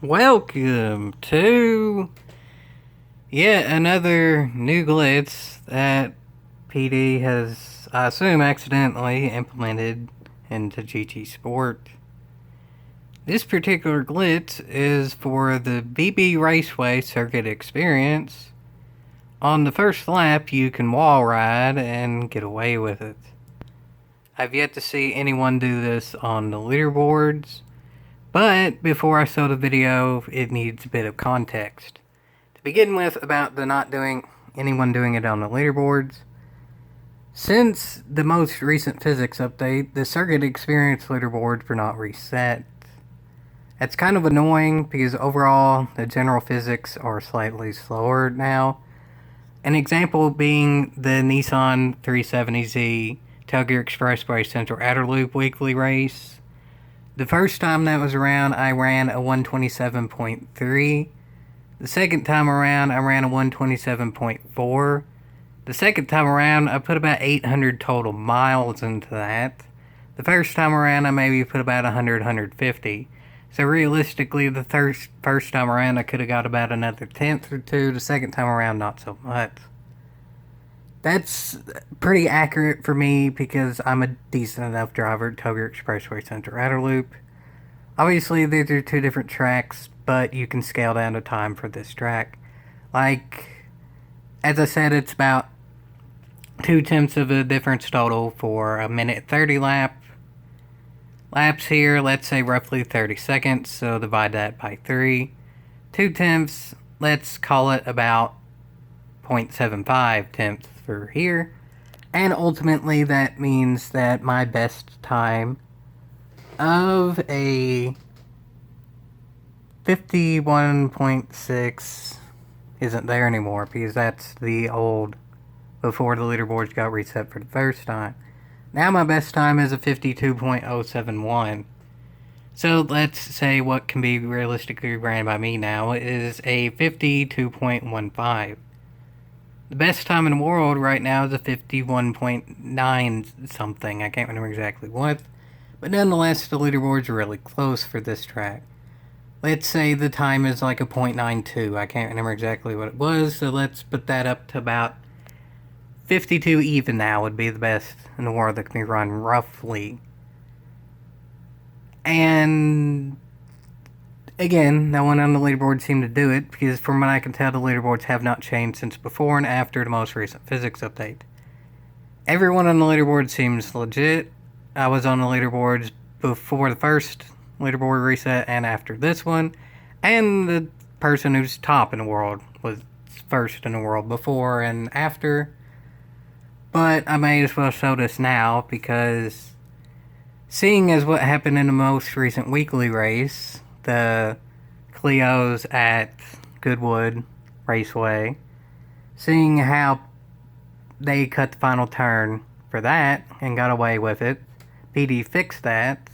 Welcome to yet another new glitch that PD has, I assume, accidentally implemented into GT Sport. This particular glitch is for the BB Raceway circuit experience. On the first lap, you can wall ride and get away with it. I've yet to see anyone do this on the leaderboards, but before I show the video, it needs a bit of context. To begin with, about the not doing anyone doing it on the leaderboards. Since the most recent physics update, the circuit experience leaderboards were not reset. That's kind of annoying because overall the general physics are slightly slower now. An example being the Nissan 370Z Tailgear Expressway Central Outer Loop weekly race. The first time that was around, I ran a 127.3. The second time around, I ran a 127.4. The second time around, I put about 800 total miles into that. The first time around, I maybe put about 100, 150. So realistically, the first time around, I could have got about another tenth or two. The second time around, not so much. That's pretty accurate for me because I'm a decent enough driver at Tailgear Expressway Central Outer Loop. Obviously, these are two different tracks, but you can scale down the time for this track. Like, as I said, it's about 2/10 of a difference total for a minute 30 lap. Laps here, let's say roughly 30 seconds, so divide that by 3. 2/10, let's call it about 0.75 tenths for here. And ultimately, that means that my best time of a 51.6 isn't there anymore because that's the old before the leaderboards got reset for the first time. Now my best time is a 52.071. So let's say what can be realistically ran by me now is a 52.15. The best time in the world right now is a 51.9 something. I can't remember exactly what. But nonetheless, the leaderboard's are really close for this track. Let's say the time is like a 0.92. I can't remember exactly what it was, so let's put that up to about 52 even now would be the best in the world that can be run roughly. And again, no one on the leaderboard seemed to do it because from what I can tell, the leaderboards have not changed since before and after the most recent physics update. Everyone on the leaderboard seems legit. I was on the leaderboards before the first leaderboard reset and after this one, and the person who's top in the world was first in the world before and after. But I may as well show this now because seeing as what happened in the most recent weekly race, the Clios at Goodwood Raceway, seeing how they cut the final turn for that and got away with it, PD fixed that.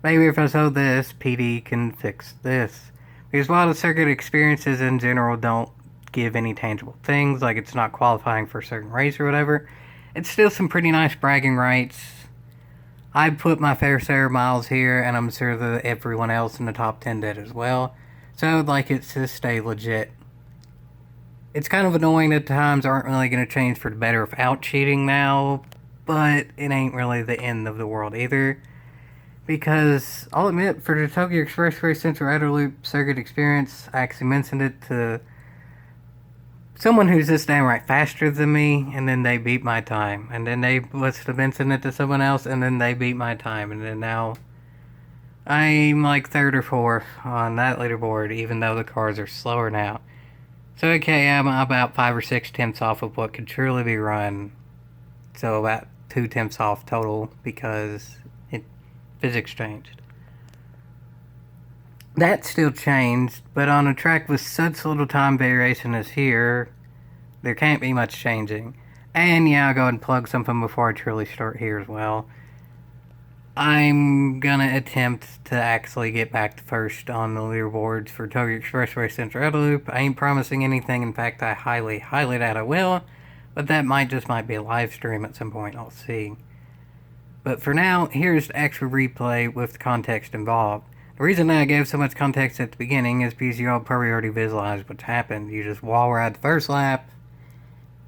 Maybe if I show this, PD can fix this. Because a lot of circuit experiences in general don't give any tangible things, like it's not qualifying for a certain race or whatever. It's still some pretty nice bragging rights. I put my fair share of miles here, and I'm sure that everyone else in the top 10 did as well. So I'd like it to stay legit. It's kind of annoying that times aren't really going to change for the better without cheating now, but it ain't really the end of the world either. Because, I'll admit, for the Tailgear Expressway Central Outer Loop circuit experience, I actually mentioned it to someone who's just downright faster than me, and then they beat my time. And then they must have mentioned it to someone else, and then they beat my time. And then now, I'm like third or fourth on that leaderboard, even though the cars are slower now. So okay, I'm about 5 or 6 tenths off of what could truly be run. So about 2 tenths off total, because physics changed. That still changed, but on a track with such little time variation as here, there can't be much changing. And yeah, I'll go ahead and plug something before I truly start here as well. I'm gonna attempt to actually get back to first on the leaderboards for Tailgear Expressway Central Outer Loop. I ain't promising anything. In fact, I highly doubt I will. But that might be a live stream at some point. I'll see. But for now, here's the actual replay with the context involved. The reason I gave so much context at the beginning is because you all probably already visualized what's happened. You just wall ride the first lap,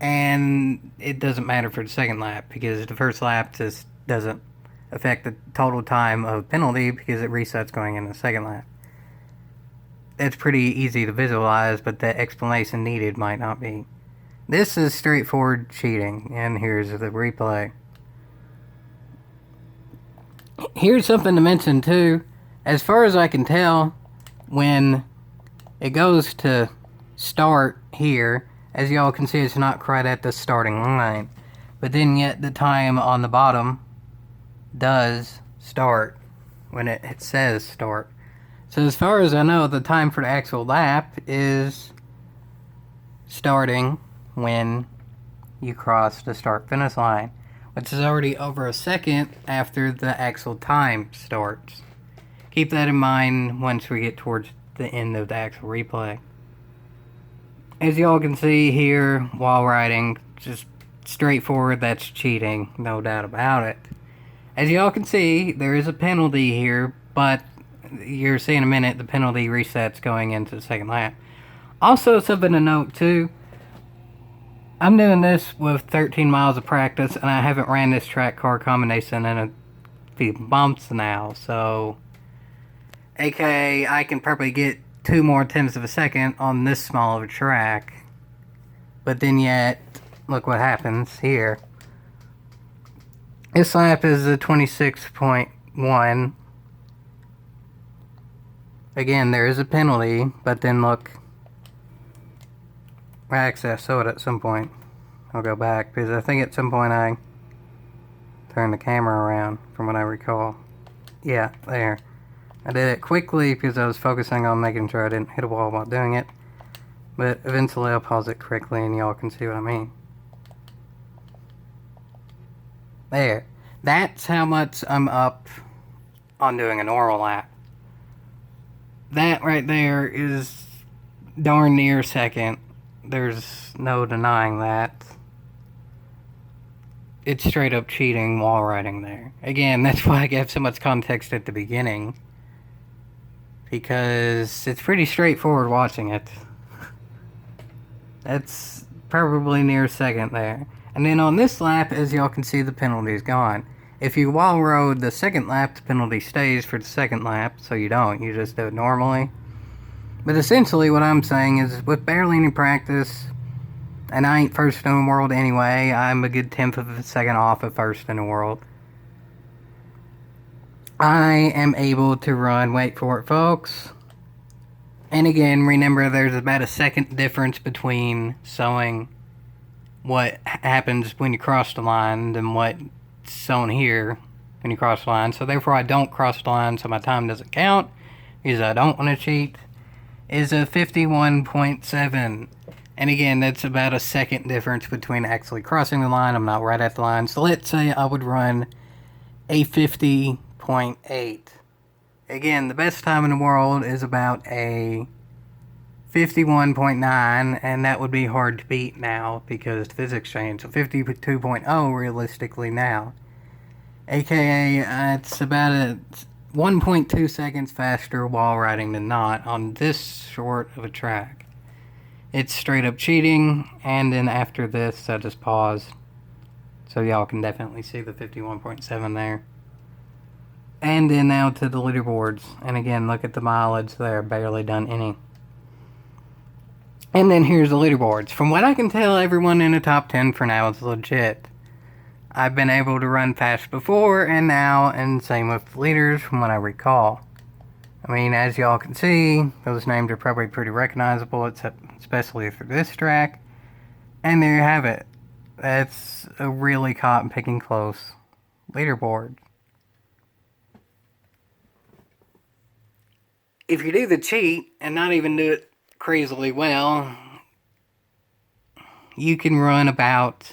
and it doesn't matter for the second lap because the first lap just doesn't affect the total time of penalty because it resets going into the second lap. It's pretty easy to visualize, but the explanation needed might not be. This is straightforward cheating, and here's the replay. Here's something to mention too. As far as I can tell, when it goes to start here, as y'all can see, it's not quite at the starting line. But then yet the time on the bottom does start when it says start. So as far as I know, the time for the actual lap is starting when you cross the start-finish line, which is already over a second after the actual time starts. Keep that in mind once we get towards the end of the actual replay. As y'all can see here, while riding, just straightforward, that's cheating, no doubt about it. As y'all can see, there is a penalty here, but you'll see in a minute the penalty resets going into the second lap. Also, something to note too, I'm doing this with 13 miles of practice, and I haven't ran this track car combination in a few months now, so aka I can probably get 2 more tenths of a second on this small of a track. But then yet, look what happens here. This lap is a 26.1. Again, there is a penalty, but then look. Actually, I saw it at some point. I'll go back, because I think at some point I turned the camera around, from what I recall. Yeah, there. I did it quickly because I was focusing on making sure I didn't hit a wall while doing it. But eventually I'll pause it correctly and y'all can see what I mean. There. That's how much I'm up on doing a normal lap. That right there is darn near second. There's no denying that. It's straight up cheating while riding there. Again, that's why I gave so much context at the beginning. Because it's pretty straightforward watching it. That's probably near second there. And then on this lap, as y'all can see, the penalty's gone. If you wall rode the second lap, the penalty stays for the second lap, so you don't. You just do it normally. But essentially what I'm saying is, with barely any practice, and I ain't first in the world anyway, I'm a good tenth of a second off of first in the world. I am able to run, wait for it folks, and again, remember there's about a second difference between showing what happens when you cross the line than what's shown here when you cross the line. So therefore I don't cross the line, so my time doesn't count, because I don't want to cheat, is a 51.7. And again, that's about a second difference between actually crossing the line. I'm not right at the line, so let's say I would run a 50.8. Again, the best time in the world is about a 51.9, and that would be hard to beat now because the physics changed. So 52.0 realistically now. AKA, it's about a 1.2 seconds faster while riding than not on this short of a track. It's straight up cheating, and then after this, I just pause. So y'all can definitely see the 51.7 there. And then now to the leaderboards. And again, look at the mileage there, barely done any. And then here's the leaderboards. From what I can tell, everyone in the top 10 for now is legit. I've been able to run fast before and now, and same with the leaders from what I recall. I mean, as y'all can see, those names are probably pretty recognizable, especially for this track. And there you have it. That's a really cotton-picking close leaderboard. If you do the cheat, and not even do it crazily well, you can run about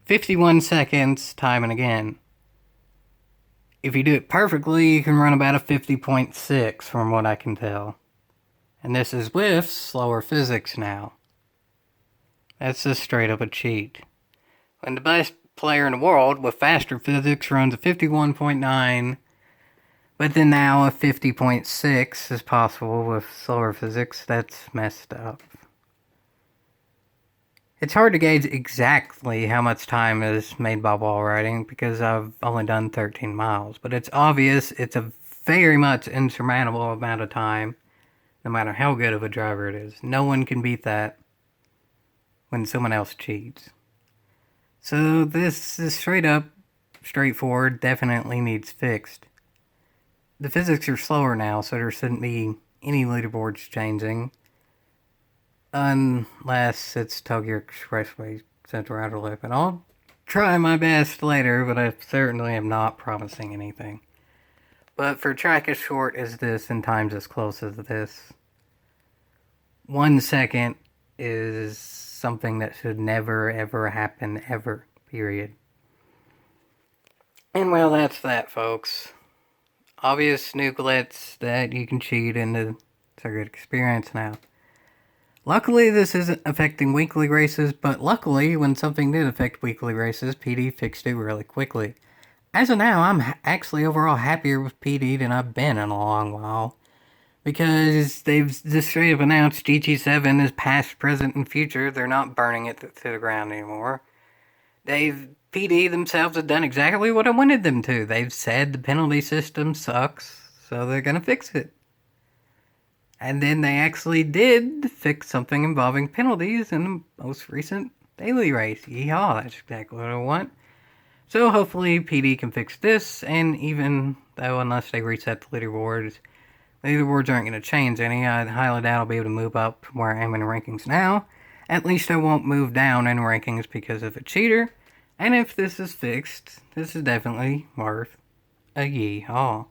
51 seconds time and again. If you do it perfectly, you can run about a 50.6 from what I can tell. And this is with slower physics now. That's just straight up a cheat. When the best player in the world with faster physics runs a 51.9 But then now a 50.6 is possible with slower physics. That's messed up. It's hard to gauge exactly how much time is made by wall riding because I've only done 13 miles. But it's obvious it's a very much insurmountable amount of time, no matter how good of a driver it is. No one can beat that when someone else cheats. So this is straight up, straightforward, definitely needs fixed. The physics are slower now, so there shouldn't be any leaderboards changing. Unless it's Tokyo Expressway Central Outer Loop. And I'll try my best later, but I certainly am not promising anything. But for track as short as this and times as close as this, 1 second is something that should never ever happen ever, period. And well, that's that, folks. Obvious nucleates that you can cheat into circuit experience now. Luckily, this isn't affecting weekly races, but luckily, when something did affect weekly races, PD fixed it really quickly. As of now, I'm actually overall happier with PD than I've been in a long while. Because they've just straight up announced GT7 is past, present, and future. They're not burning it to the ground anymore. PD themselves have done exactly what I wanted them to. They've said the penalty system sucks, so they're gonna fix it. And then they actually did fix something involving penalties in the most recent daily race. Yeehaw, that's exactly what I want. So hopefully PD can fix this, and even though unless they reset the leaderboards aren't going to change any. I highly doubt I'll be able to move up from where I am in the rankings now. At least I won't move down in rankings because of a cheater. And if this is fixed, this is definitely worth a yeehaw.